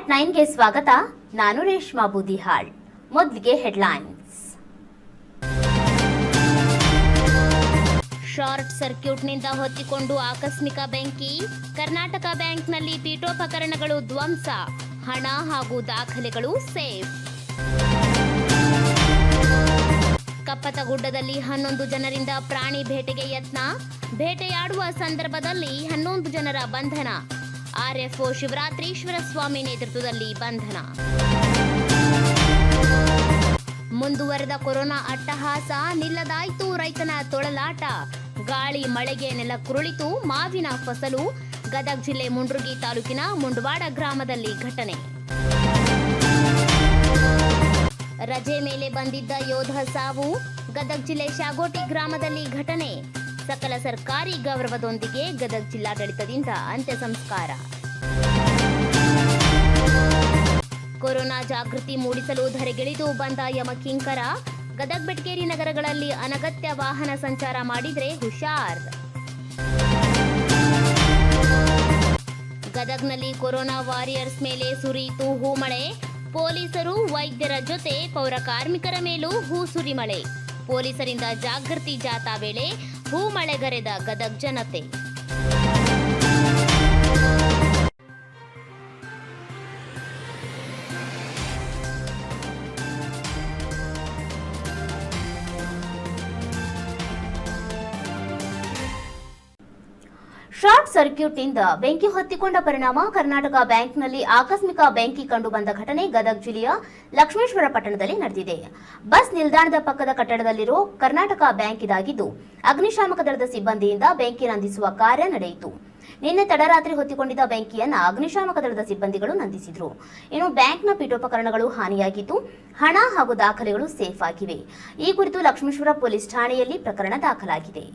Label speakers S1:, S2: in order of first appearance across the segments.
S1: AT9ಗೆ ಸ್ವಾಗತ. ನಾನು ರೇಷ್ಮಾ ಬೂದಿಹಾಳ್. ಮೊದಲಿಗೆ ಹೆಡ್ಲೈನ್ಸ್. ಶಾರ್ಟ್ ಸರ್ಕ್ಯೂಟ್ನಿಂದ ಹೊತ್ತಿಕೊಂಡು ಆಕಸ್ಮಿಕ ಬೆಂಕಿ. ಕರ್ನಾಟಕ ಬ್ಯಾಂಕ್ನಲ್ಲಿ ಪೀಠೋಪಕರಣಗಳು ಧ್ವಂಸ. ಹಣ ಹಾಗೂ ದಾಖಲೆಗಳು ಸೇಫ್. ಕಪ್ಪತಗುಡ್ಡದಲ್ಲಿ 11 ಜನರಿಂದ ಪ್ರಾಣಿ ಬೇಟೆಗೆ ಯತ್ನ. ಬೇಟೆಯಾಡುವ ಸಂದರ್ಭದಲ್ಲಿ 11 ಜನರ ಬಂಧನ. ಆರ್ಎಫ್ಒ ಶಿವರಾತ್ರೀಶ್ವರ ಸ್ವಾಮಿ ನೇತೃತ್ವದಲ್ಲಿ ಬಂಧನ. ಮುಂದುವರೆದ ಕೊರೋನಾ ಅಟ್ಟಹಾಸ, ನಿಲ್ಲದಾಯಿತು ರೈತನ ತೊಳಲಾಟ. ಗಾಳಿ ಮಳೆಗೆ ನೆಲ ಕುರುಳಿತು ಮಾವಿನ ಫಸಲು. ಗದಗ ಜಿಲ್ಲೆ ಮುಂಡ್ರುಗಿ ತಾಲೂಕಿನ ಮುಂಡವಾಡ ಗ್ರಾಮದಲ್ಲಿ ಘಟನೆ. ರಜೆ ಮೇಲೆ ಬಂದಿದ್ದ ಯೋಧ ಸಾವು. ಗದಗ ಜಿಲ್ಲೆ ಶಾಗೋಟಿ ಗ್ರಾಮದಲ್ಲಿ ಘಟನೆ. ಸಕಲ ಸರ್ಕಾರಿ ಗೌರವದೊಂದಿಗೆ ಗದಗ ಜಿಲ್ಲಾಡಳಿತದಿಂದ ಅಂತ್ಯ ಸಂಸ್ಕಾರ. ಕೊರೋನಾ ಜಾಗೃತಿ ಮೂಡಿಸಲು ಧರೆಗಿಳಿದು ಬಂದ ಯಮಕಿಂಕರ. ಗದಗ ಬೆಟಗೇರಿ ನಗರಗಳಲ್ಲಿ ಅನಗತ್ಯ ವಾಹನ ಸಂಚಾರ ಮಾಡಿದ್ರೆ ಹುಷಾರ್. ಗದಗ್ನಲ್ಲಿ ಕೊರೋನಾ ವಾರಿಯರ್ಸ್ ಮೇಲೆ ಸುರಿಯಿತು ಹೂಮಳೆ. ಪೊಲೀಸರು ವೈದ್ಯರ ಜೊತೆ ಪೌರ ಕಾರ್ಮಿಕರ ಮೇಲೂ ಹೂ ಸುರಿಮಳೆ. ಪೊಲೀಸರಿಂದ ಜಾಗೃತಿ ಜಾಥಾ ವೇಳೆ ಹೂಮಳೆಗರೆದ ಗದಗ ಜನತೆ. ಶಾರ್ಟ್ ಸರ್ಕ್ಯೂಟ್ನಿಂದ ಬೆಂಕಿ ಹೊತ್ತಿಕೊಂಡ ಪರಿಣಾಮ ಕರ್ನಾಟಕ ಬ್ಯಾಂಕ್ನಲ್ಲಿ ಆಕಸ್ಮಿಕ ಬೆಂಕಿ ಕಂಡುಬಂದ ಘಟನೆ ಗದಗ ಜಿಲ್ಲೆಯ ಲಕ್ಷ್ಮೇಶ್ವರ ಪಟ್ಟಣದಲ್ಲಿ ನಡೆದಿದೆ. ಬಸ್ ನಿಲ್ದಾಣದ ಪಕ್ಕದ ಕಟ್ಟಡದಲ್ಲಿರೋ ಕರ್ನಾಟಕ ಬ್ಯಾಂಕ್ ಇದಾಗಿದ್ದು, ಅಗ್ನಿಶಾಮಕ ದಳದ ಸಿಬ್ಬಂದಿಯಿಂದ ಬೆಂಕಿ ನಂದಿಸುವ ಕಾರ್ಯ ನಡೆಯಿತು. ನಿನ್ನೆ ತಡರಾತ್ರಿ ಹೊತ್ತಿಕೊಂಡಿದ್ದ ಬೆಂಕಿಯನ್ನ ಅಗ್ನಿಶಾಮಕ ದಳದ ಸಿಬ್ಬಂದಿಗಳು ನಂದಿಸಿದ್ರು. ಇನ್ನು ಬ್ಯಾಂಕ್ನ ಪೀಠೋಪಕರಣಗಳು ಹಾನಿಯಾಗಿದ್ದು, ಹಣ ಹಾಗೂ ದಾಖಲೆಗಳು ಸೇಫ್ ಆಗಿವೆ. ಈ ಕುರಿತು ಲಕ್ಷ್ಮೇಶ್ವರ ಪೊಲೀಸ್ ಠಾಣೆಯಲ್ಲಿ ಪ್ರಕರಣ ದಾಖಲಾಗಿದೆ.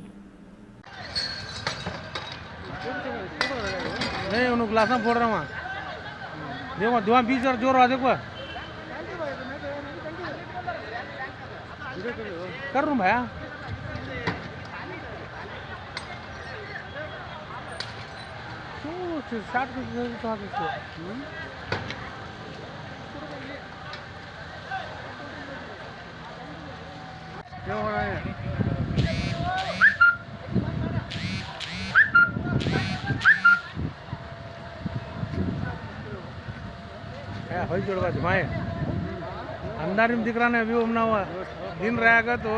S2: नहीं उन्होंने ग्लास में फोड़ रहा हूँ. देखो दुआ 20 और जोर आ देखो कर रूम भैया. स्टार्ट कर क्या हो रहा है. भाई जोड़वा भाई अंदर में दिख रहा है. अभी घूमना हुआ दिन रहेगा तो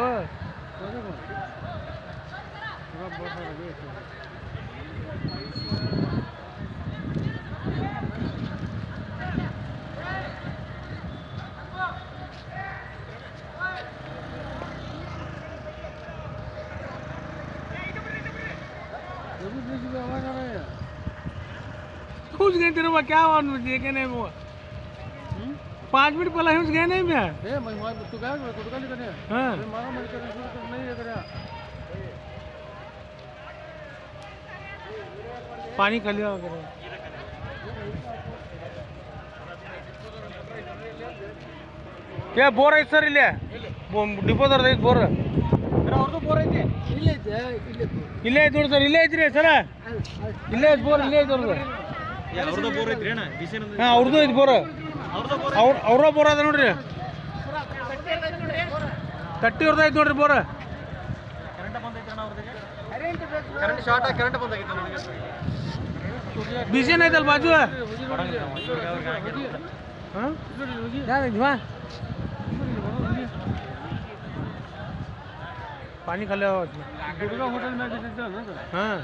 S2: कुछ गए तेरे को क्या हुआ मुझे के नहीं हुआ. 5 मिनट पहले ही गए नहीं मैं.
S3: तू गया
S2: हाँ
S3: नहीं करे.
S2: पानी खा लिया वगैरह. क्या ಬೋರ್ ಐತೆ ಸರ್ ಇಲ್ಲಿ ಡಿಪೋದವ್ರದ್ದು ಐತೆ ಬೋರ್.
S3: ಅವ್ರದ್ದು ಬೋರ್ ಐತೆ
S2: ಇಲ್ಲೇ ಐತೆ ನೋಡಿ ಸರ್. ಇಲ್ಲೇ ಐತ್ರಿ ಸರ. ಇಲ್ಲೇ ಐತೆ ಬೋರ್. ಇಲ್ಲೇ ಐತೆ ಅವ್ರದ್ದು.
S3: ಅವ್ರದ್ದು ಬೋರ್ ಐತ್ರಿ ಅಣ್ಣ.
S2: ಹಾಂ ಅವ್ರದ್ದು ಐತೆ ಬೋರ್. ಅವ್ರ ಬೋರ್ ಅದ ನೋಡ್ರಿ. ತಟ್ಟಿ ಅವ್ರದ್ದು ಐತೆ ನೋಡ್ರಿ ಬೋರ್.
S3: ಕರೆಂಟ್ ಶಾರ್ಟ್ ಆಗಿ ಕರೆಂಟ್ ಬಂದಾಗಿತ್ತು ನನಗೆ.
S2: ಬಿಸಿನ ಐತಲ್ಲ ಬಾಜು. ಹಾಂ ಯಾರಿದ್ವಾ पानी खा लिया
S3: दुर्गा होटल में ना.
S2: हाँ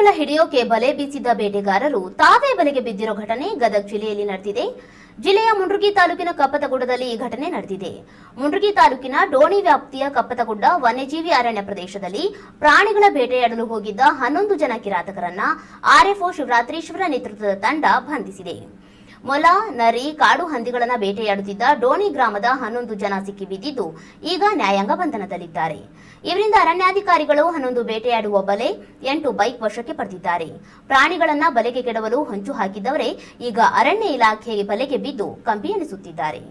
S1: ಪ್ರಾಣಿಗಳ ಹಿಡಿಯೋಕೆ ಬಲೆ ಬೀಸಿದ್ದ ಬೇಟೆಗಾರರು ತಾವೇ ಬಲೆಗೆ ಬಿದ್ದಿರೋ ಘಟನೆ ಗದಗ ಜಿಲ್ಲೆಯಲ್ಲಿ ನಡೆದಿದೆ. ಜಿಲ್ಲೆಯ ಮುಂಡ್ರಗಿ ತಾಲೂಕಿನ ಕಪ್ಪತಗುಡ್ಡದಲ್ಲಿ ಈ ಘಟನೆ ನಡೆದಿದೆ. ಮುಂಡ್ರಗಿ ತಾಲೂಕಿನ ಡೋಣಿ ವ್ಯಾಪ್ತಿಯ ಕಪ್ಪತಗುಡ್ಡ ವನ್ಯಜೀವಿ ಅರಣ್ಯ ಪ್ರದೇಶದಲ್ಲಿ ಪ್ರಾಣಿಗಳ ಬೇಟೆಯಾಡಲು ಹೋಗಿದ್ದ 11 ಜನ ಕಿರಾತಕರನ್ನ ಆರ್ಎಫ್ಒ ಶಿವರಾತ್ರೀಶ್ವರ ನೇತೃತ್ವದ ತಂಡ ಬಂಧಿಸಿದೆ. ಮೊಲ, ನರಿ, ಕಾಡು ಹಂದಿಗಳನ್ನ ಬೇಟೆಯಾಡುತ್ತಿದ್ದ ಡೋಣಿ ಗ್ರಾಮದ 11 ಜನ ಸಿಕ್ಕಿಬಿದ್ದಿದ್ದು ಈಗ ನ್ಯಾಯಾಂಗ ಬಂಧನದಲ್ಲಿದ್ದಾರೆ. ಇವರಿಂದ ಅರಣ್ಯಾಧಿಕಾರಿಗಳು 11 ಬೇಟೆಯಾಡುವ ಬಲೆ, 8 ಬೈಕ್ ವಶಕ್ಕೆ ಪಡೆದಿದ್ದಾರೆ. ಪ್ರಾಣಿಗಳನ್ನ ಬಲೆಗೆ ಕೆಡವಲು ಹೊಂಚು ಹಾಕಿದವರೇ ಈಗ ಅರಣ್ಯ ಇಲಾಖೆ ಬಲೆಗೆ ಬಿದ್ದು ಕಂಬಿ ಎಣಿಸುತ್ತಿದ್ದಾರೆ.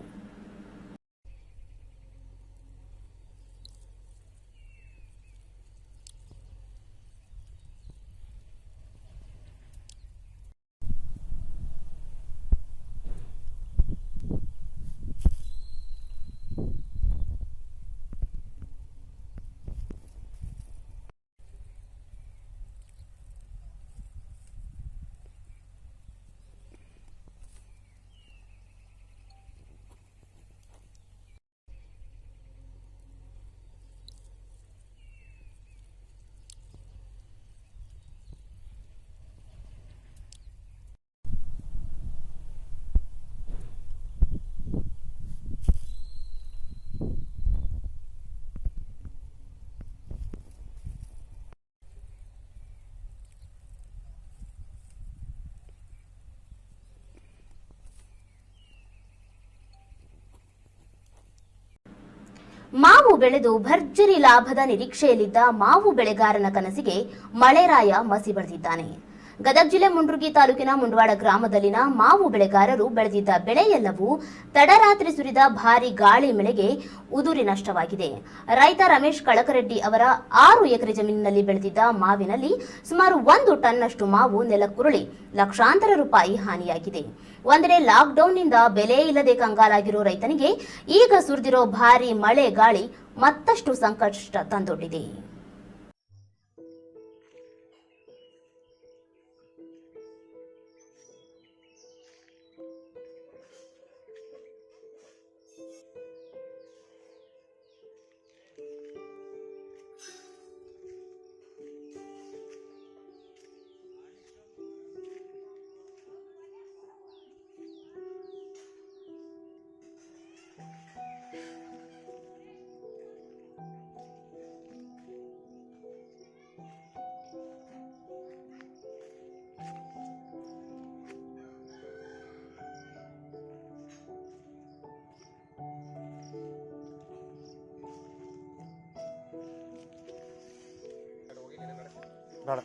S1: ಮಾವು ಬೆಳೆದು ಭರ್ಜರಿ ಲಾಭದ ನಿರೀಕ್ಷೆಯಲ್ಲಿದ್ದ ಮಾವು ಬೆಳೆಗಾರನ ಕನಸಿಗೆ ಮಳೆರಾಯ ಮಸಿ ಬಳಿದಿದ್ದಾನೆ. ಗದಗ ಜಿಲ್ಲೆ ಮುಂಡ್ರಗಿ ತಾಲೂಕಿನ ಮುಂಡವಾಡ ಗ್ರಾಮದಲ್ಲಿನ ಮಾವು ಬೆಳೆಗಾರರು ಬೆಳೆದಿದ್ದ ಬೆಳೆಯೆಲ್ಲವೂ ತಡರಾತ್ರಿ ಸುರಿದ ಭಾರಿ ಗಾಳಿ ಮಳೆಗೆ ಉದುರಿ ನಷ್ಟವಾಗಿದೆ. ರೈತ ರಮೇಶ್ ಕಳಕರೆಡ್ಡಿ ಅವರ 6 ಎಕರೆ ಜಮೀನಿನಲ್ಲಿ ಬೆಳೆದಿದ್ದ ಮಾವಿನಲ್ಲಿ ಸುಮಾರು 1 ಟನ್ನಷ್ಟು ಮಾವು ನೆಲಕ್ಕುರುಳಿ ಲಕ್ಷಾಂತರ ರೂಪಾಯಿ ಹಾನಿಯಾಗಿದೆ. ಒಂದೆಡೆ ಲಾಕ್ಡೌನ್ನಿಂದ ಬೆಲೆ ಇಲ್ಲದೆ ಕಂಗಾಲಾಗಿರೋ ರೈತನಿಗೆ ಈಗ ಸುರಿದಿರೋ ಭಾರಿ ಮಳೆ ಗಾಳಿ ಮತ್ತಷ್ಟು ಸಂಕಷ್ಟ ತಂದೊಡ್ಡಿದೆ.
S2: ಬೇಡ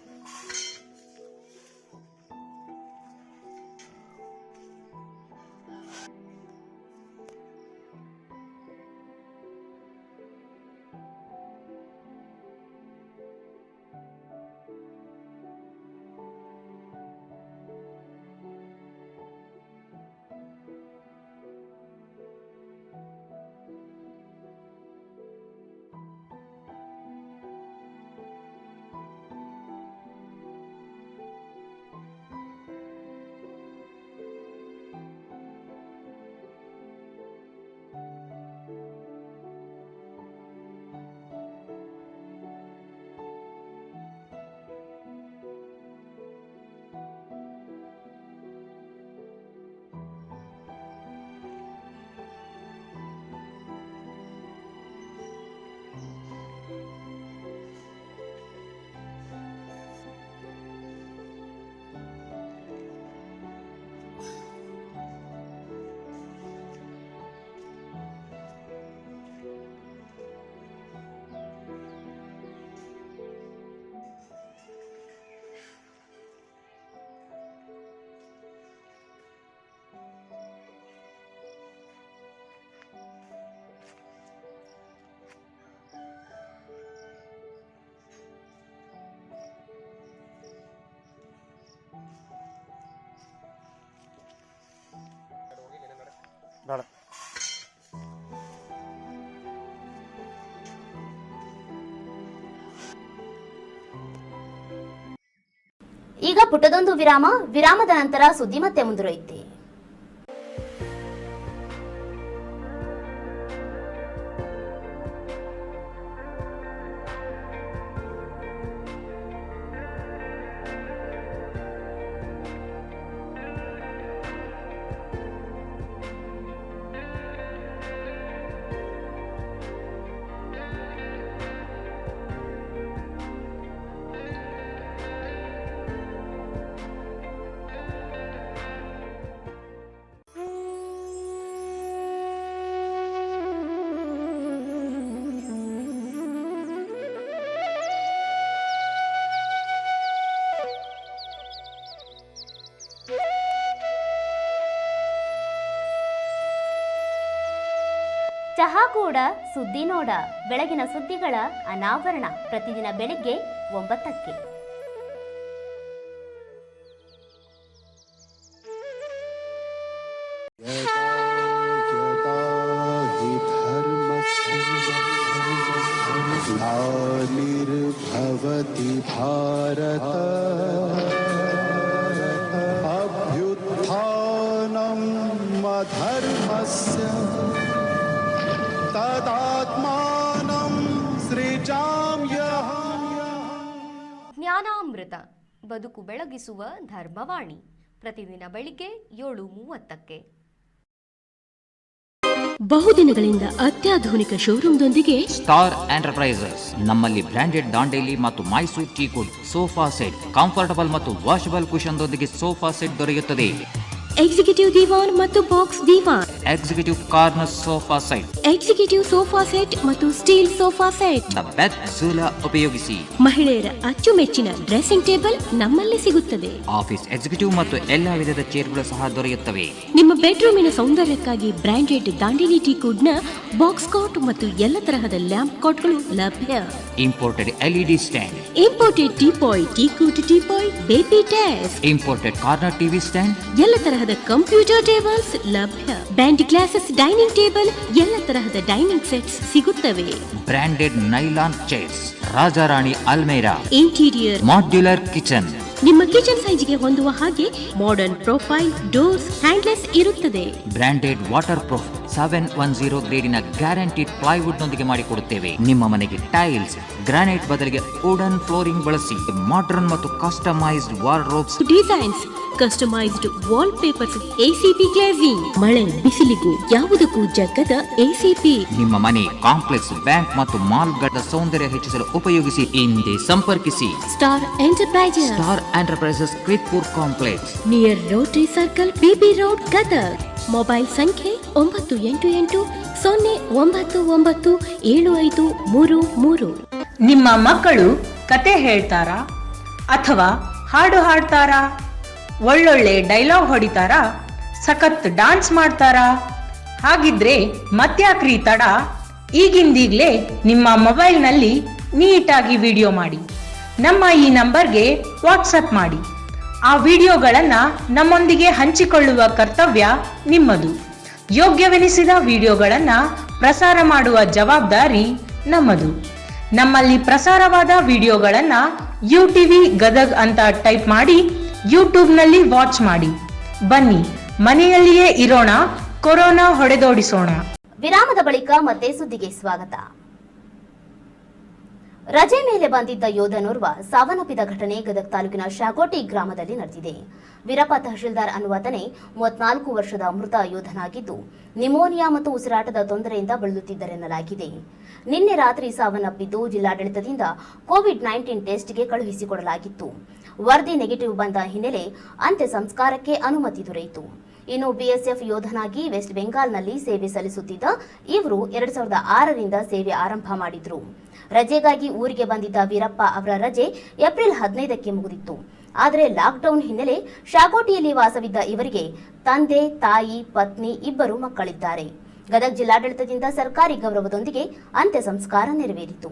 S2: ಬೇಡ
S1: ಈಗ ಪುಟ್ಟದೊಂದು ವಿರಾಮದ ನಂತರ ಸುದ್ದಿ ಮತ್ತೆ ಮುಂದುವರಿಯುತ್ತೆ. ಚಹಾ ಕೂಡ ಸುದ್ದಿ ನೋಡ ಬೆಳಗಿನ ಸುದ್ದಿಗಳ ಅನಾವರಣ ಪ್ರತಿದಿನ ಬೆಳಿಗ್ಗೆ 9ಕ್ಕೆ.
S4: ग्लानिर्भवति भारत अभ्युत्थानं अधर्मस्य तदात्मानं सृजाम्यहम्.
S5: ಜ್ಞಾನಾಮೃತ ಬದುಕು ಬೆಳಗಿಸುವ ಧರ್ಮವಾಣಿ ಪ್ರತಿದಿನ ಬೆಳಿಗ್ಗೆ 7:30ಕ್ಕೆ.
S6: ಬಹುದಿನಗಳಿಂದ ಅತ್ಯಾಧುನಿಕ ಶೋರೂಮ್ದೊಂದಿಗೆ
S7: ಸ್ಟಾರ್ ಎಂಟರ್ಪ್ರೈಸಸ್ ನಮ್ಮಲ್ಲಿ ಬ್ರಾಂಡೆಡ್ ದಾಂಡೇಲಿ ಮತ್ತು Mysuru teakwood sofa set, comfortable ಮತ್ತು ವಾಷಬಲ್ ಕುಶನ್ದೊಂದಿಗೆ ಸೋಫಾ ಸೆಟ್ ದೊರೆಯುತ್ತದೆ.
S6: ಎಕ್ಸಿಕ್ಯೂಟಿವ್ ದಿವಾನ್ ಮತ್ತು box divan,
S7: executive corner sofa set,
S6: executive sofa set ಮತ್ತು ಸ್ಟೀಲ್ ಸೋಫಾ ಸೆಟ್.
S7: ಬೆತ್ ಸೂಲ ಉಪಯೋಗಿಸಿ.
S6: ಮಹಿಳೆಯರ ಅಚ್ಚುಮೆಚ್ಚಿನ ಡ್ರೆಸ್ಸಿಂಗ್ ಟೇಬಲ್ ನಮ್ಮಲ್ಲಿ ಸಿಗುತ್ತದೆ.
S7: ಆಫೀಸ್ ಎಕ್ಸಿಕ್ಯೂಟಿವ್ ಮತ್ತು ಎಲ್ಲಾ ವಿಧದ ಚೇರ್ಗಳು ಸಹ ದೊರೆಯುತ್ತವೆ.
S6: ನಿಮ್ಮ ಬೆಡ್ರೂಮಿನ ಸೌಂದರ್ಯಕ್ಕಾಗಿ ಬ್ರಾಂಡೆಡ್ ದಾಂಡೇಲಿ ಟೀಕುಡ್ನ ಬಾಕ್ಸ್ ಕಾಟ್ ಮತ್ತು ಎಲ್ಲ ತರಹದ ಲ್ಯಾಂಪ್ ಕಾಟ್ಗಳು ಲಭ್ಯ.
S7: Imported LED stand,
S6: imported teapoy, teakwood teapoy, baby desk,
S7: imported corner TV stand,
S6: ಎಲ್ಲ ತರಹದ ಕಂಪ್ಯೂಟರ್ ಟೇಬಲ್ಸ್ ಲಭ್ಯ. ಬ್ಯಾಂಡ್ ಗ್ಲಾಸಸ್ ಡೈನಿಂಗ್ ಟೇಬಲ್, ಎಲ್ಲ ತರಹದ ಡೈನಿಂಗ್ ಸೆಟ್ಸ್ ಸಿಗುತ್ತವೆ.
S7: ಬ್ರಾಂಡೆಡ್ ನೈಲಾನ್ ಚೇರ್ಸ್, ರಾಜಾರಾಣಿ ಅಲ್ಮೇರಾ,
S6: ಇಂಟೀರಿಯರ್
S7: ಮಾಡ್ಯುಲರ್ ಕಿಚನ್,
S6: ನಿಮ್ಮ ಕಿಚನ್ ಸೈಜ್ಗೆ ಹೊಂದುವ ಹಾಗೆ ಮಾಡರ್ನ್ ಪ್ರೊಫೈಲ್ ಡೋರ್ಸ್ ಹ್ಯಾಂಡ್ಲೆಸ್ ಇರುತ್ತದೆ.
S7: ಬ್ರಾಂಡೆಡ್ ವಾಟರ್ ಪ್ರೂಫ್ 710 ಗ್ರೇಡಿನ ಗ್ಯಾರಂಟಿಡ್ ಪ್ಲೈವುಡ್ ನೊಂದಿಗೆ ಮಾಡಿಕೊಡುತ್ತೇವೆ. ನಿಮ್ಮ ಮನೆಗೆ ಟೈಲ್ಸ್, ಗ್ರಾನೈಟ್ ಬದಲಿಗೆ ವುಡನ್ ಫ್ಲೋರಿಂಗ್ ಬಳಸಿ. ಮಾಡರ್ನ್ ಮತ್ತು customised wardrobes,
S6: designs, customised wall papers, ACP glazing, ಮಳೆ ಬಿಸಿಲಿಗೂ ಯಾವುದಕ್ಕೂ ಜಗ್ಗದ ಎಸಿಪಿ.
S7: ನಿಮ್ಮ ಮನೆ ಕಾಂಪ್ಲೆಕ್ಸ್, ಬ್ಯಾಂಕ್ ಮತ್ತು ಮಾಲ್ಗಳ ಸೌಂದರ್ಯ ಹೆಚ್ಚಿಸಲು ಉಪಯೋಗಿಸಿ. ಹಿಂದೆ ಸಂಪರ್ಕಿಸಿ
S6: star enterprises,
S7: star enterprises Kritpur complex,
S6: near rotary circle, BB road, Gadag. Mobile ಸಂಖ್ಯೆ 9889997533.
S8: ನಿಮ್ಮ ಮಕ್ಕಳು ಕತೆ ಹೇಳ್ತಾರಾ ಅಥವಾ ಹಾಡು ಹಾಡ್ತಾರಾ? ಒಳ್ಳೊಳ್ಳೆ ಡೈಲಾಗ್ ಹೊಡಿತಾರಾ? ಸಖತ್ ಡಾನ್ಸ್ ಮಾಡ್ತಾರಾ? ಹಾಗಿದ್ರೆ ಮತ್ಯಾಕ್ರಿ ತಡ, ಈಗಿಂದೀಗ್ಲೇ ನಿಮ್ಮ ಮೊಬೈಲ್ನಲ್ಲಿ ನೀಟಾಗಿ ವಿಡಿಯೋ ಮಾಡಿ ನಮ್ಮ ಈ ನಂಬರ್ಗೆ ವಾಟ್ಸಪ್ ಮಾಡಿ. ಆ ವಿಡಿಯೋಗಳನ್ನು ನಮ್ಮೊಂದಿಗೆ ಹಂಚಿಕೊಳ್ಳುವ ಕರ್ತವ್ಯ ನಿಮ್ಮದು. ಯೋಗ್ಯವೆನಿಸಿದ ವಿಡಿಯೋಗಳನ್ನು ಪ್ರಸಾರ ಮಾಡುವ ಜವಾಬ್ದಾರಿ ನಮ್ಮದು. ನಮ್ಮಲ್ಲಿ ಪ್ರಸಾರವಾದ ವಿಡಿಯೋಗಳನ್ನು ಯುಟಿವಿ ಗದಗ್ ಅಂತ ಟೈಪ್ ಮಾಡಿ ಯೂಟ್ಯೂಬ್ನಲ್ಲಿ ವಾಚ್ ಮಾಡಿ. ಬನ್ನಿ, ಮನೆಯಲ್ಲಿಯೇ ಇರೋಣ, ಕೊರೋನಾ ಹೊಡೆದೋಡಿಸೋಣ.
S1: ವಿರಾಮದ ಬಳಿಕ ಮತ್ತೆ ಸುದ್ದಿಗೆ ಸ್ವಾಗತ. ರಜೆ ಮೇಲೆ ಬಂದಿದ್ದ ಯೋಧನೋರ್ವ ಸಾವನ್ನಪ್ಪಿದ ಘಟನೆ ಗದಗ ತಾಲೂಕಿನ ಶಾಗೋಟಿ ಗ್ರಾಮದಲ್ಲಿ ನಡೆದಿದೆ. ವೀರಪ್ಪ ತಹಶೀಲ್ದಾರ್ ಅನ್ನುವಾತನೇ 34 ವರ್ಷದ ಮೃತ ಯೋಧನಾಗಿದ್ದು, ನಿಮೋನಿಯಾ ಮತ್ತು ಉಸಿರಾಟದ ತೊಂದರೆಯಿಂದ ಬಳಲುತ್ತಿದ್ದರೆನ್ನಲಾಗಿದೆ. ನಿನ್ನೆ ರಾತ್ರಿ ಸಾವನ್ನಪ್ಪಿದ್ದು ಜಿಲ್ಲಾಡಳಿತದಿಂದ ಕೋವಿಡ್-19 ಟೆಸ್ಟ್ಗೆ ಕಳುಹಿಸಿಕೊಡಲಾಗಿತ್ತು. ವರದಿ ನೆಗೆಟಿವ್ ಬಂದ ಹಿನ್ನೆಲೆ ಅಂತ್ಯ ಸಂಸ್ಕಾರಕ್ಕೆ ಅನುಮತಿ ದೊರೆಯಿತು. ಇನ್ನು ಬಿಎಸ್ಎಫ್ ಯೋಧನಾಗಿ ವೆಸ್ಟ್ ಬೆಂಗಾಲ್ನಲ್ಲಿ ಸೇವೆ ಸಲ್ಲಿಸುತ್ತಿದ್ದ ಇವರು 2006ರಿಂದ ಸೇವೆ ಆರಂಭ ಮಾಡಿದ್ರು. ರಜೆಗಾಗಿ ಊರಿಗೆ ಬಂದಿದ್ದ ವೀರಪ್ಪ ಅವರ ರಜೆ ಏಪ್ರಿಲ್ 15ಕ್ಕೆ ಮುಗಿದಿತ್ತು. ಆದರೆ ಲಾಕ್ಡೌನ್ ಹಿನ್ನೆಲೆ ಶಾಗೋಟಿಯಲ್ಲಿ ವಾಸವಿದ್ದ ಇವರಿಗೆ ತಂದೆ, ತಾಯಿ, ಪತ್ನಿ, ಇಬ್ಬರು ಮಕ್ಕಳಿದ್ದಾರೆ. ಗದಗ ಜಿಲ್ಲಾಡಳಿತದಿಂದ ಸರ್ಕಾರಿ ಗೌರವದೊಂದಿಗೆ ಅಂತ್ಯ ಸಂಸ್ಕಾರ ನೆರವೇರಿತು.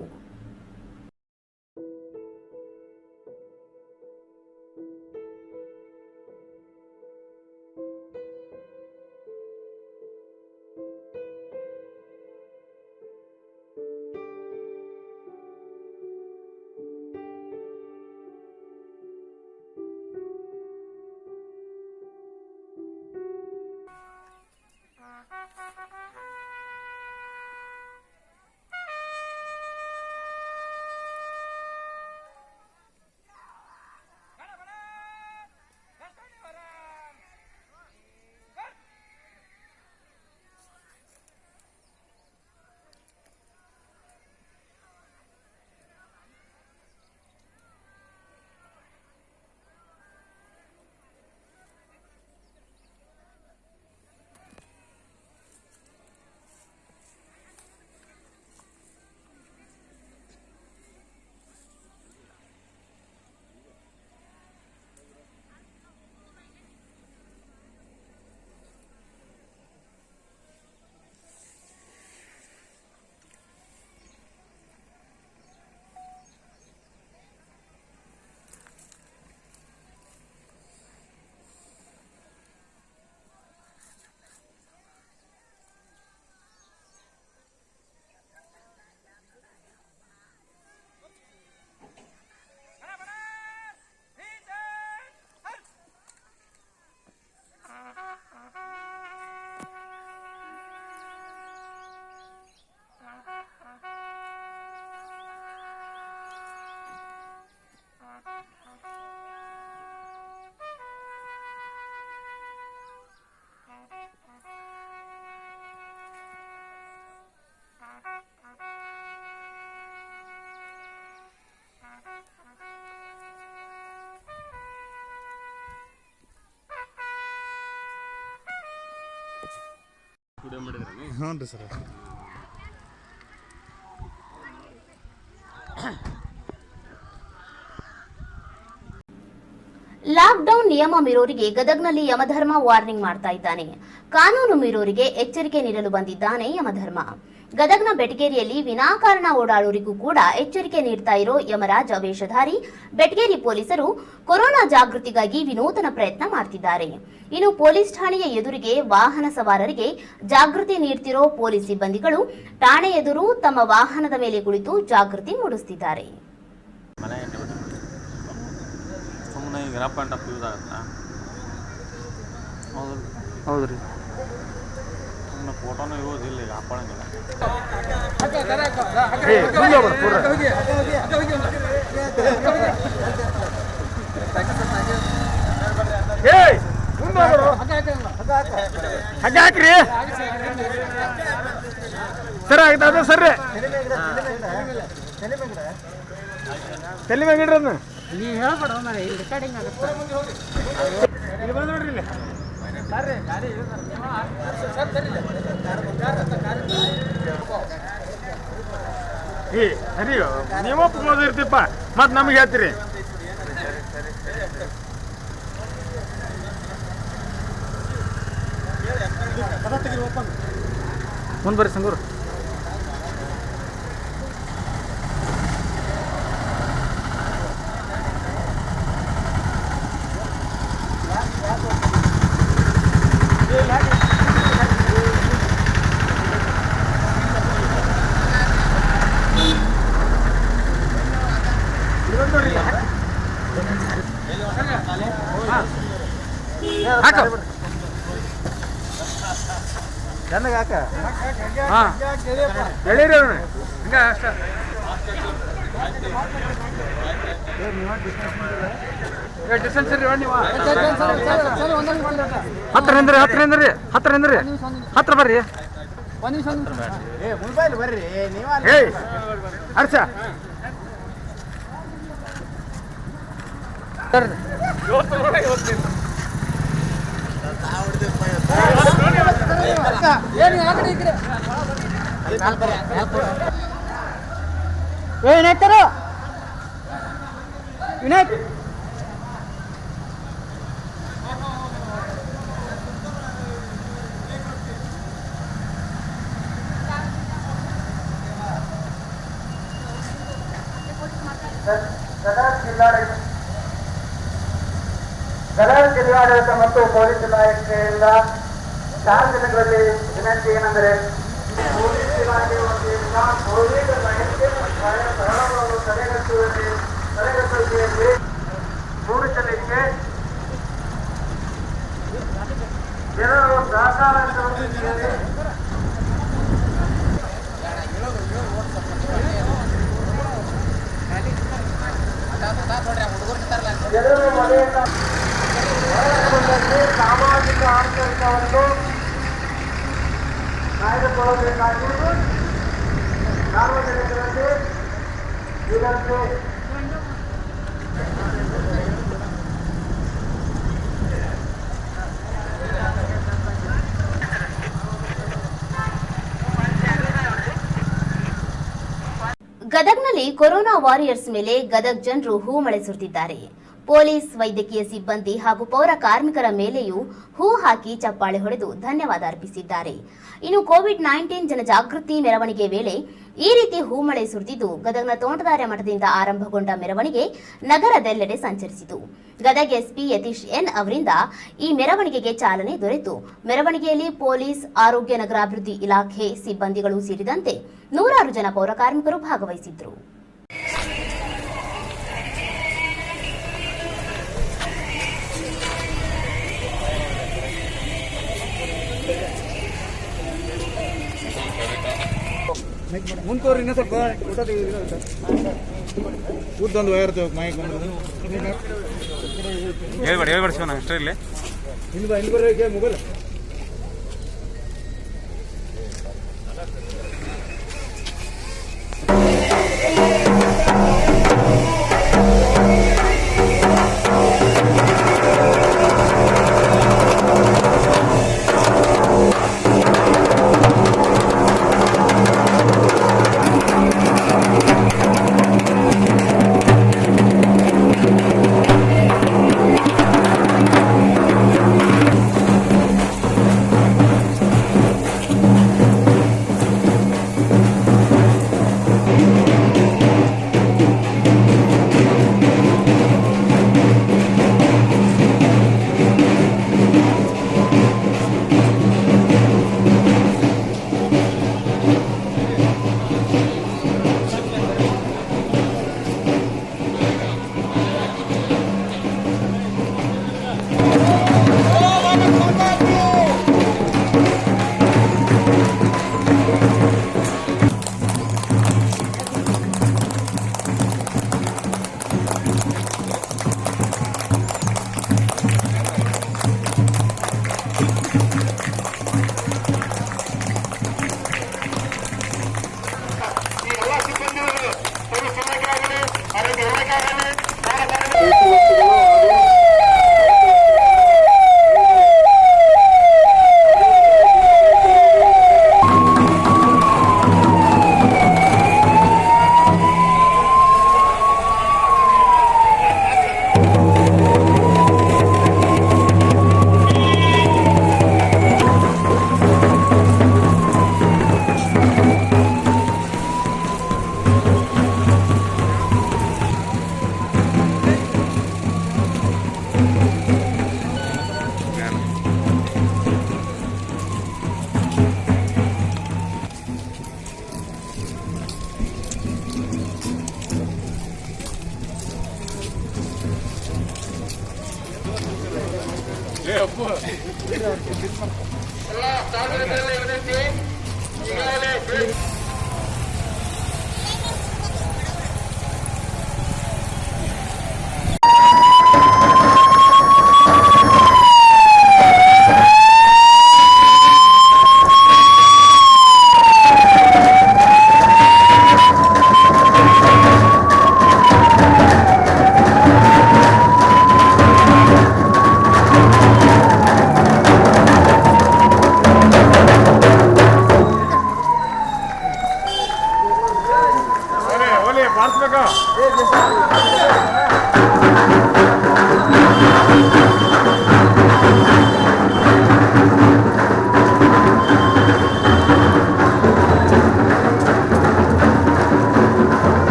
S4: ಹ್ಞೂ ರೀ ಸರ್.
S1: ಲಾಕ್ಡೌನ್ ನಿಯಮ ಮೀರೋರಿಗೆ ಗದಗ್ನಲ್ಲಿ ಯಮಧರ್ಮ ವಾರ್ನಿಂಗ್ ಮಾಡ್ತಾ ಇದ್ದಾನೆ. ಕಾನೂನು ಮೀರೋರಿಗೆ ಎಚ್ಚರಿಕೆ ನೀಡಲು ಬಂದಿದ್ದಾನೆ ಯಮಧರ್ಮ. ಗದಗ್ನ ಬೆಟಗೇರಿಯಲ್ಲಿ ವಿನಾಕಾರಣ ಓಡಾಡೋರಿಗೂ ಕೂಡ ಎಚ್ಚರಿಕೆ ನೀಡ್ತಾ ಇರೋ ಯಮರಾಜ ವೇಷಧಾರಿ ಬೆಟಗೇರಿ ಪೊಲೀಸರು ಕೊರೋನಾ ಜಾಗೃತಿಗಾಗಿ ವಿನೂತನ ಪ್ರಯತ್ನ ಮಾಡ್ತಿದ್ದಾರೆ. ಇನ್ನು ಪೊಲೀಸ್ ಠಾಣೆಯ ಎದುರಿಗೆ ವಾಹನ ಸವಾರರಿಗೆ ಜಾಗೃತಿ ನೀಡ್ತಿರೋ ಪೊಲೀಸ್ ಸಿಬ್ಬಂದಿಗಳು ಠಾಣೆ ಎದುರು ತಮ್ಮ ವಾಹನದ ಮೇಲೆ ಕುಳಿತು ಜಾಗೃತಿ ಮೂಡಿಸುತ್ತಿದ್ದಾರೆ.
S3: ಸುಮ್ಮನೆ ಈಗ ರಫ್ ಆ್ಯಂಡ್ ಟಫ್ ಯೂಸ್ ಆಗುತ್ತಾ?
S2: ಹೌದು ರೀ.
S3: ಸುಮ್ಮನೆ ಫೋಟೋನೂ ಯೂಸ್ ಇಲ್ಲ, ಈಗ ಹಾಕೊಳ್ಳಂಗಿಲ್ಲ.
S2: ಹಾಕ್ರಿ ಸರ್, ಆಗ್ತದ ಸರ್. ತಲೆ ಮ್ಯಾಗ ಇಡ್ರಿ ಅದನ್ನ. ನೀವು ಹೇಳ್ಬೇಡ, ರೆಕಾರ್ಡಿಂಗ್ ಆಗುತ್ತೆ. ಇಲ್ಲಿ ಬಂದು ನೋಡ್ರಿ ಇಲ್ಲಿ. ಸರಿ, ನೀವು ಕ್ಲೋಸ್ ಇರ್ತಿಪ್ಪ, ಮತ್ತೆ ನಮಗೆ ಹೇಳ್ತೀರಿ. ಮುಂದೆ ಬರ್ರಿ ಸಂಗೂರು.
S3: ಚೆನ್ನಾಗಿ ಹಾಕ.
S2: ಹಾಂ ಹೇಳಿರಿ ಅವ್ನು ಹಿಂಗೆ ಅಷ್ಟ. ಡಿಸ್ಟೆನ್ಸ್ ರೀ ನೀವು ಹತ್ರ ನಿಂದ್ರಿ, ಹತ್ರ ನಿಂದ್ರಿ, ಹತ್ರ ನಿಂದ್ರಿ, ಹತ್ರ ಬರ್ರಿ. ಏಯ್ ಹರ್ಷ ಏನಾಯ್ತಾರ ವಿನಾಯಕ್?
S9: ಗದಗ ಜಿಲ್ಲಾಡಳಿತ ಮತ್ತು ಪೊಲೀಸ್ ಇಲಾಖೆಯಿಂದ ಸಾರ್ವಜನಿಕರಲ್ಲಿ ವಿನಂತಿ ಏನೆಂದರೆ, ಪೊಲೀಸ್ ಇಲಾಖೆ ವತಿಯಿಂದ ಕೋವಿಡ್ 19 ಪ್ರಕರಣಗಳನ್ನು ತಡೆಗಟ್ಟುವಿಕೆಯಲ್ಲಿ ಮೂಡಿಸಲಿಕ್ಕೆ ಜನರು ಸಹಕಾರ ಸಮಿತಿಯಲ್ಲಿ ಜನರು ಮನೆಯಿಂದ ಸಾಮಾಜಿಕ ಆಂತರಿಕವನ್ನು ಕಾಯ್ದುಕೊಳ್ಳಬೇಕಾಗಿರುವುದು ಸಾರ್ವಜನಿಕರಲ್ಲಿ ವಿನಂತಿ.
S1: ಗದಗ್ನಲ್ಲಿ ಕೊರೋನಾ ವಾರಿಯರ್ಸ್ ಮೇಲೆ ಗದಗ್ ಜನರು ಹೂ ಮಳೆ ಸುರಿದಿದ್ದಾರೆ. ಪೊಲೀಸ್, ವೈದ್ಯಕೀಯ ಸಿಬ್ಬಂದಿ ಹಾಗೂ ಪೌರ ಕಾರ್ಮಿಕರ ಮೇಲೆಯೂ ಹೂ ಹಾಕಿ ಚಪ್ಪಾಳೆ ಹೊಡೆದು ಧನ್ಯವಾದ ಅರ್ಪಿಸಿದ್ದಾರೆ. ಇನ್ನು ಕೋವಿಡ್-19 ಜನಜಾಗೃತಿ ಮೆರವಣಿಗೆ ವೇಳೆ ಈ ರೀತಿ ಹೂಮಳೆ ಸುರಿದಿದ್ದು, ಗದಗ್ನ ತೋಂಟದಾರ್ಯ ಮಠದಿಂದ ಆರಂಭಗೊಂಡ ಮೆರವಣಿಗೆ ನಗರದೆಲ್ಲೆಡೆ ಸಂಚರಿಸಿತು. ಗದಗ್ ಎಸ್ಪಿ ಯತೀಶ್ ಎನ್ ಅವರಿಂದ ಈ ಮೆರವಣಿಗೆಗೆ ಚಾಲನೆ ದೊರೆತು ಮೆರವಣಿಗೆಯಲ್ಲಿ ಪೊಲೀಸ್, ಆರೋಗ್ಯ, ನಗರಾಭಿವೃದ್ಧಿ ಇಲಾಖೆ ಸಿಬ್ಬಂದಿಗಳು ಸೇರಿದಂತೆ ನೂರಾರು ಜನ ಪೌರ ಕಾರ್ಮಿಕರು ಭಾಗವಹಿಸಿದ್ರು.
S3: ಮುಂತೋರಿ ಇನ್ನೂ ಸ್ವಲ್ಪ ಊಟ ಉದ್ದೊಂದು ವೈರ್ ಮೈಕ್ ಹೇಳ್ಬೇಡಿ ಶಿವನ ಅಷ್ಟೇ ಇರಲಿ. ಇಲ್ಲಿ ಬರ್ರಿ ಮೊಬೈಲ್.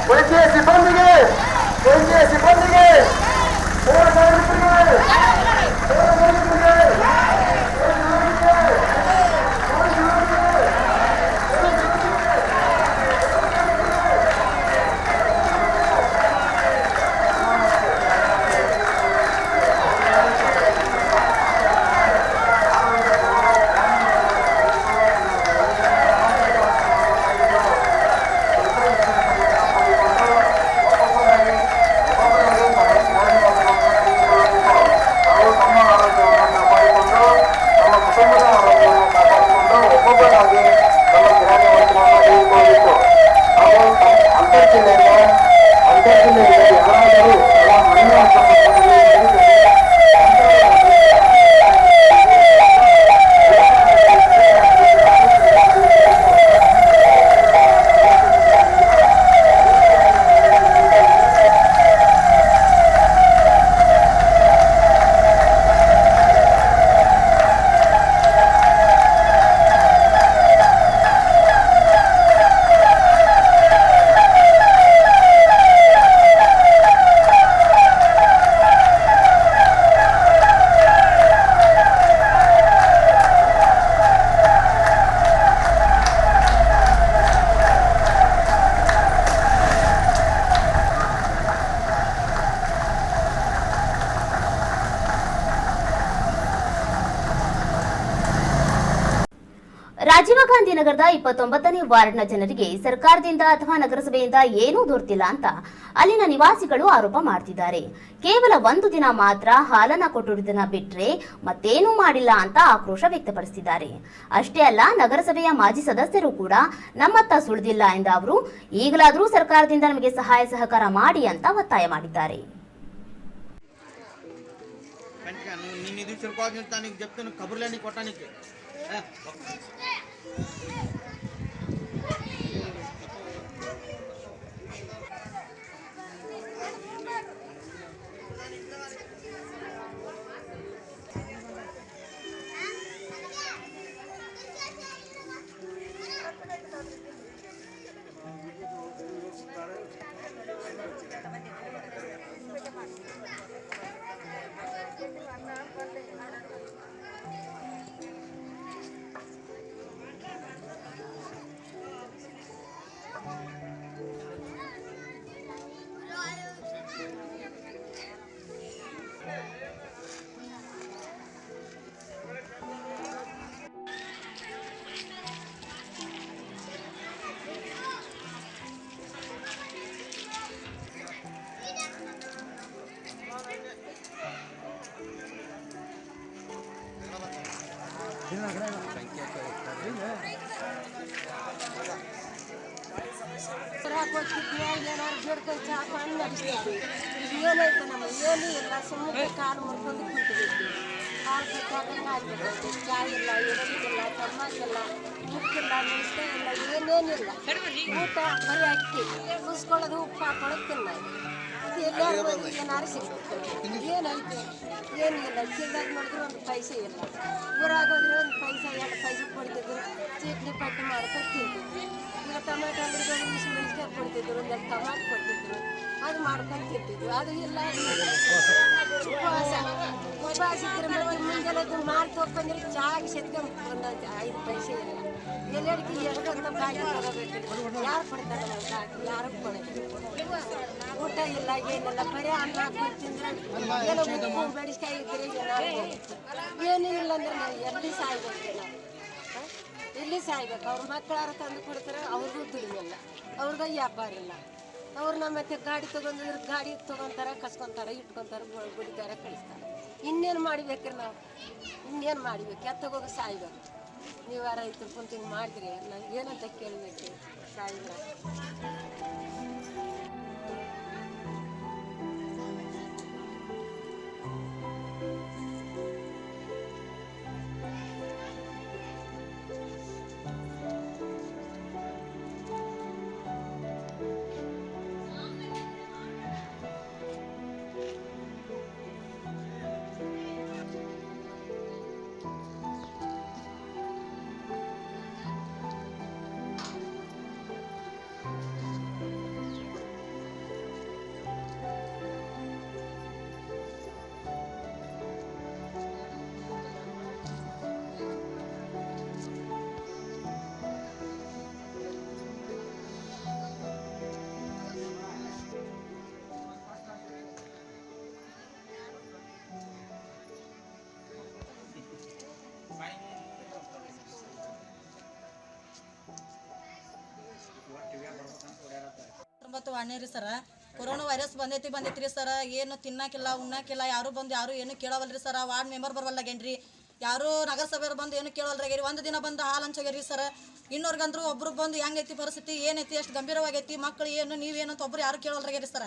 S9: ವೈದ್ಯ ಸಿಬ್ಬಂದಿಗೆ
S1: ರಾಜೀವ ಗಾಂಧಿ ನಗರದ 29ನೇ ವಾರ್ಡ್ನ ಜನರಿಗೆ ಸರ್ಕಾರದಿಂದ ಅಥವಾ ನಗರಸಭೆಯಿಂದ ಏನೂ ದೊರೆತಿಲ್ಲ ಅಂತ ಅಲ್ಲಿನ ನಿವಾಸಿಗಳು ಆರೋಪ ಮಾಡ್ತಿದ್ದಾರೆ. ಕೇವಲ ಒಂದು ದಿನ ಮಾತ್ರ ಹಾಲನ್ನ ಕೊಟ್ಟಿರುವುದನ್ನ ಬಿಟ್ರೆ ಮತ್ತೇನೂ ಮಾಡಿಲ್ಲ ಅಂತ ಆಕ್ರೋಶ ವ್ಯಕ್ತಪಡಿಸಿದ್ದಾರೆ. ಅಷ್ಟೇ ಅಲ್ಲ, ನಗರಸಭೆಯ ಮಾಜಿ ಸದಸ್ಯರು ಕೂಡ ನಮ್ಮತ್ತ ಸುಳಿದಿಲ್ಲ ಎಂದ ಅವರು ಈಗಲಾದರೂ ಸರ್ಕಾರದಿಂದ ನಮಗೆ ಸಹಾಯ ಸಹಕಾರ ಮಾಡಿ ಅಂತ ಒತ್ತಾಯ ಮಾಡಿದ್ದಾರೆ.
S10: ಏನಾರು ಬೇಡ್ಕೊಂಡು ಚಾ ಪಾನಿ ನಡೆಸ್ತೀವಿ. ಈಗ ಏನೈತೆ ನಮಗೆ ಏನೂ ಇಲ್ಲ, ಸುಮ್ಮನೆ ಕಾಲು ಮುರ್ಕೊಂಡು ಕೂತಿದ್ದೀವಿ. ಕಾಲು ಕಟ್ಟಾದಂಗೆ ಆಗ್ಬಿಟ್ಟೈತೆ. ಚಾ ಇಲ್ಲ, ಎತ್ತಿಲ್ಲ, ತಮ್ಮಕ್ಕಿಲ್ಲ, ಉಪ್ಪಿಲ್ಲ, ಮೆಣಸೆ ಇಲ್ಲ, ಏನೇನಿಲ್ಲ. ಊಟ ಬರೀ ಅಕ್ಕಿ ಕುಸ್ಕೊಳ್ಳೋದು, ಉಪ್ಪು ಹಾಕೊಳ್ಳೋದು ತಿನ್ನೋದು. ಇದು ಎಲ್ಲರೂ ಹೋಗಿ ಏನಾರು ಸಿಗ್ತದೆ. ಏನೈತೆ ಏನಿಲ್ಲ. ಚಿಲ್ಲದಾಗ ನೋಡಿದ್ರೆ ಒಂದು ಪೈಸೆ ಇಲ್ಲ. ಊರಾಗ ಹೋದ್ರೆ ಒಂದು ಪೈಸೆ 2 ಪೈಸೆ ಕೊಡ್ತಿದ್ರು. ಚಟ್ನಿ ಪಟ್ಟಿ ಮಾಡ್ಕೊಂಡು ತಿಂತಿದ್ವಿ. ಈಗ ಟೊಮೆಟೊ ಅಂಗಡಿಗಳು ಮೆಣಸಿನ್ಕಾಯಿ ಕೊಡ್ತಿದ್ರು, ಒಂದೆರಡು ಟೊಮಾಟೊ ಕೊಡ್ತಿದ್ರು, ಅದು ಮಾಡ್ಕೊಂಡು ತಿಂತಿದ್ವಿ. ಅದು ಇಲ್ಲ, ಉಪವಾಸ ಇದ್ರೆ ಮತ್ತೆ ಮುಂಜಾನೆ ಮಾರು ತೊಗೊಂಡ್ರೆ ಚಾಗಿ ಸೆತ್ಕೊಂಡು ಒಂದು 5 ಪೈಸೆ ಇಲ್ಲ. ಎಲ್ಲೆಡಿಕೆ ಎರಡಂತ ಬಾಕಿ ತಗೋಬೇಕು. ಯಾರು ಕೊಡ್ತಾರೆ ನಾವು ಬಾಕಿ? ಯಾರು ಕೊಡೋದು? ಊಟ ಇಲ್ಲ, ಏನಿಲ್ಲ. ಬರೀ ಅನ್ನ ಹಾಕೊಂಡು ತಿಂದ್ರೆ ಏನೋ ಉಪ್ಪು ಬೆಡಿಸ್ಕಾಯಿ ಇದ್ರೆ ಏನೂ ಇಲ್ಲ ಅಂದ್ರೆ ನಾವು ಎಲ್ಲಿ ಸಾಯ್ಬೇಕು? ನಾವು ಎಲ್ಲಿ ಸಾಯ್ಬೇಕು? ಅವ್ರ ಮಕ್ಕಳಾರ ತಂದು ಕೊಡ್ತಾರೆ, ಅವ್ರಿಗೂ ದುಡಿಮೆಲ್ಲ, ಅವ್ರಿಗೂ ವ್ಯಾಪಾರ ಇಲ್ಲ. ಅವ್ರು ನಮ್ಮ ಮತ್ತೆ ಗಾಡಿ ತೊಗೊಂಡಿದ್ರೆ ಗಾಡಿ ತೊಗೊತಾರೆ, ಕಸ್ಕೊತಾರೆ, ಇಟ್ಕೊತಾರೆ, ಗುಡಿತಾರೆ, ಕಳಿಸ್ತಾರೆ. ಇನ್ನೇನು ಮಾಡಬೇಕ್ರಿ ನಾವು? ಇನ್ನೇನು ಮಾಡಬೇಕು? ಎತ್ತಗೋಗಿ ಸಾಯ್ಬೇಕು. ನೀವು ರೈತರು ಕುಂತು ಹಿಂಗೆ ಮಾಡಿದ್ರಿ ನಾವು ಏನಂತ ಕೇಳಬೇಕು? ಸಾಯಿದ್ರೆ
S11: ವಾಣ್ಯ ರೀ ಸರ, ಕೊರೋನಾ ವೈರಸ್ ಬಂದೈತ್ರಿ ಸರ. ಏನು ತಿನ್ನಾಕಿಲ್ಲ, ಉಣ್ಣಾಕಿಲ್ಲ, ಯಾರು ಬಂದು ಯಾರು ಏನು ಕೇಳವಲ್ರಿ ಸರ. ವಾರ್ಡ್ ಮೆಂಬರ್ ಬರವಲ್ಲಾಗೇನ್ರಿ, ಯಾರು ನಗರಸಭೆಯವ್ರು ಬಂದು ಏನು ಕೇಳವಲ್ರಾಗ್ಯಾರಿ. ಒಂದು ದಿನ ಬಂದು ಹಾಲು ಹಂಚೋಗ್ಯಾರಿ ಸರ. ಇನ್ನೋರ್ಗಂದ್ರು ಒಬ್ರು ಬಂದು ಹೆಂಗೈತಿ ಪರಿಸ್ಥಿತಿ, ಏನೈತಿ, ಎಷ್ಟು ಗಂಭೀರವಾಗೈತಿ, ಮಕ್ಳು ಏನು ನೀವೇನಂತ ಒಬ್ರು ಯಾರು ಕೇಳವಲ್ರಾಗ್ಯಾರಿ ಸರ.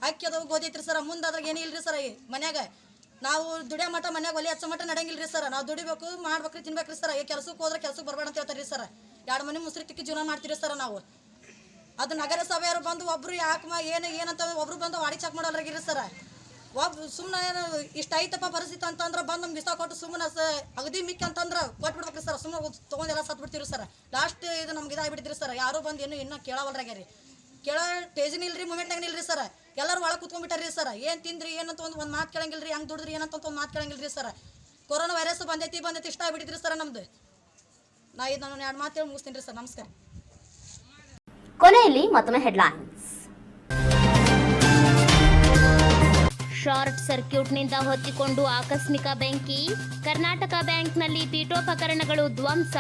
S11: ಅಕ್ಕಿ ಅದು ಗೋದೈತ್ರಿ ಸರ. ಮುಂದೆ ಅದ್ರಾಗ ಏನು ಇಲ್ರಿ ಸರ. ಮನ್ಯಾಗ ನಾವು ದುಡಿಯೋ ಮಠ ಮನ್ಯಾಗ ಒಲಿ ಹಚ್ಚೋ ಮಠ ನಡೆಯಂಗಿಲ್ರಿ ಸರ್. ನಾವು ದುಡಿಬೇಕು, ಮಾಡ್ಬೇಕ್ರಿ, ತಿನ್ಬೇಕ್ರಿ ಸರ್. ಕೆಲಸಕ್ಕೆ ಹೋದ್ರೆ ಕೆಲಸಕ್ಕೆ ಬರಬೇಡ ಅಂತ ಹೇಳ್ತಾರೆ ಸರ್. 2 ಮನೆ ಮುಸ್ರಿ ತಿಕ್ಕಿ ಜೀವನ ಮಾಡ್ತೀರಿ ಸರ್ ನಾವು. ಅದು ನಗರಸಭೆಯವರು ಬಂದು ಒಬ್ರು ಯಾಕೆ ಏನಂತ ಒಬ್ರು ಬಂದು ವಾಡಿ ಚೆಕ್ ಮಾಡೋಲ್ರಾಗಿರಿ ಸರ್. ಸುಮ್ಮನೆ ಇಷ್ಟ ಐತಪ್ಪ ಪರಿಸ್ಥಿತಿ ಅಂತಂದ್ರೆ ಬಂದು ನಮ್ಗೆ ಇಷ್ಟ ಕೊಟ್ಟು ಸುಮ್ಮನೆ ಅಗದಿ ಮಿಕ್ಕಿ ಅಂತಂದ್ರೆ ಕೊಟ್ಬಿಡ್ಬೇಕ್ರಿ ಸರ್. ಸುಮ್ಮನೆ ತೊಗೊಂಡೆಲ್ಲ ಸತ್ಬಿಡ್ತೀರಿ ಸರ್. ಲಾಸ್ಟ್ ಇದು ನಮ್ಗೆ ಇದಾಗ್ಬಿಟ್ಟಿದ್ರಿ ಸರ್. ಯಾರು ಬಂದು ಇನ್ನೂ ಕೇಳವಲ್ರಾಗ್ಯಾರಿ. ಕೇಳೋ ಟೇಜಿನ ಇಲ್ರಿ, ಮೂಮೆಂಟ್ನಾಗ ಇಲ್ರಿ ಸರ್. ಎಲ್ಲರೂ ಒಳಗೆ ಕೂತ್ಕೊಂಡ್ಬಿಟ್ಟಾರಿ ಸರ್. ಏನು ತಿಂದ್ರಿ ಏನಂತ ಒಂದು ಮಾತು ಕೇಳಂಗಿಲ್ರಿ, ಹೆಂಗೆ ದುಡಿದ್ರಿ ಏನಂತ ಒಂದು ಮಾತು ಕೇಳಂಗಿಲ್ರಿ ಸರ್. ಕೊರೋನಾ ವೈರಸ್ ಬಂದೈತಿ ಇಷ್ಟ ಆಗ್ಬಿಟ್ಟಿದ್ರಿ ಸರ್ ನಮ್ದು. ನಾನು 2 ಮಾತು ಹೇಳಿ ಮುಗಿಸ್ತೀನಿ ರೀ ಸರ್. ನಮಸ್ಕಾರ.
S1: ಕೊನೆಯಲ್ಲಿ ಮತ್ತೊಮ್ಮೆ ಹೆಡ್ಲೈನ್ಸ್. ಶಾರ್ಟ್ ಸರ್ಕ್ಯೂಟ್ನಿಂದ ಹೊತ್ತಿಕೊಂಡು ಆಕಸ್ಮಿಕ ಬೆಂಕಿ. ಕರ್ನಾಟಕ ಬ್ಯಾಂಕ್ನಲ್ಲಿ ಪೀಠೋಪಕರಣಗಳು ಧ್ವಂಸ,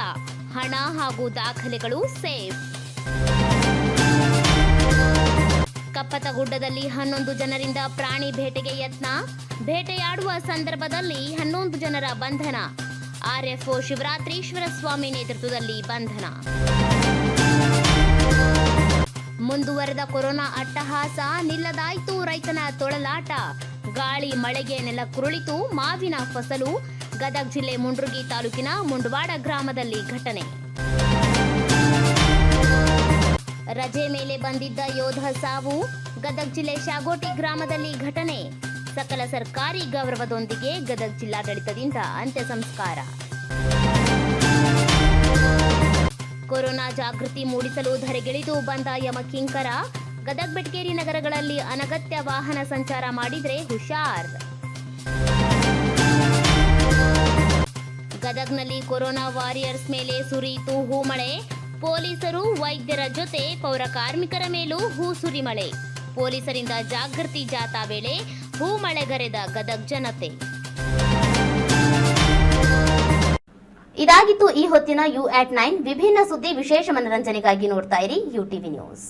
S1: ಹಣ ಹಾಗೂ ದಾಖಲೆಗಳು ಸೇಫ್. ಕಪ್ಪತಗುಡ್ಡದಲ್ಲಿ 11 ಜನರಿಂದ ಪ್ರಾಣಿ ಬೇಟೆಗೆ ಯತ್ನ. ಬೇಟೆಯಾಡುವ ಸಂದರ್ಭದಲ್ಲಿ 11 ಜನರ ಬಂಧನ. ಆರ್ಎಫ್ಒ ಶಿವರಾತ್ರೀಶ್ವರ ಸ್ವಾಮಿ ನೇತೃತ್ವದಲ್ಲಿ ಬಂಧನ. ಮುಂದುವರೆದ ಕೊರೋನಾ ಅಟ್ಟಹಾಸ, ನಿಲ್ಲದಾಯಿತು ರೈತನ ತೊಳಲಾಟ. ಗಾಳಿ ಮಳೆಗೆ ನೆಲಕ್ಕುರುಳಿತು ಮಾವಿನ ಫಸಲು. ಗದಗ ಜಿಲ್ಲೆ ಮುಂಡ್ರುಗಿ ತಾಲೂಕಿನ ಮುಂಡವಾಡ ಗ್ರಾಮದಲ್ಲಿ ಘಟನೆ. ರಜೆ ಮೇಲೆ ಬಂದಿದ್ದ ಯೋಧ ಸಾವು. ಗದಗ ಜಿಲ್ಲೆ ಶಾಗೋಟಿ ಗ್ರಾಮದಲ್ಲಿ ಘಟನೆ. ಸಕಲ ಸರ್ಕಾರಿ ಗೌರವದೊಂದಿಗೆ ಗದಗ ಜಿಲ್ಲಾಡಳಿತದಿಂದ ಅಂತ್ಯ ಸಂಸ್ಕಾರ. ಕೊರೋನಾ ಜಾಗೃತಿ ಮೂಡಿಸಲು ಧರೆಗಿಳಿದು ಬಂದ ಯಮಕಿಂಕರ. ಗದಗ ಬೆಟಗೇರಿ ನಗರಗಳಲ್ಲಿ ಅನಗತ್ಯ ವಾಹನ ಸಂಚಾರ ಮಾಡಿದ್ರೆ ಹುಷಾರ್. ಗದಗ್ನಲ್ಲಿ ಕೊರೋನಾ ವಾರಿಯರ್ಸ್ ಮೇಲೆ ಸುರಿಯಿತು ಹೂಮಳೆ. ಪೊಲೀಸರು ವೈದ್ಯರ ಜೊತೆ ಪೌರ ಕಾರ್ಮಿಕರ ಮೇಲೂ ಹೂ ಸುರಿಮಳೆ. ಪೊಲೀಸರಿಂದ ಜಾಗೃತಿ ಜಾಥಾ ವೇಳೆ ಹೂಮಳೆಗರೆದ ಗದಗ ಜನತೆ. ಇದಾಗಿತ್ತು ಈ ಹೊತ್ತಿನ ಯು@9 ವಿಭಿನ್ನ ಸುದ್ದಿ. ವಿಶೇಷ ಮನರಂಜನೆಗಾಗಿ ನೋಡ್ತಾ ಇರಿ UTV ನ್ಯೂಸ್.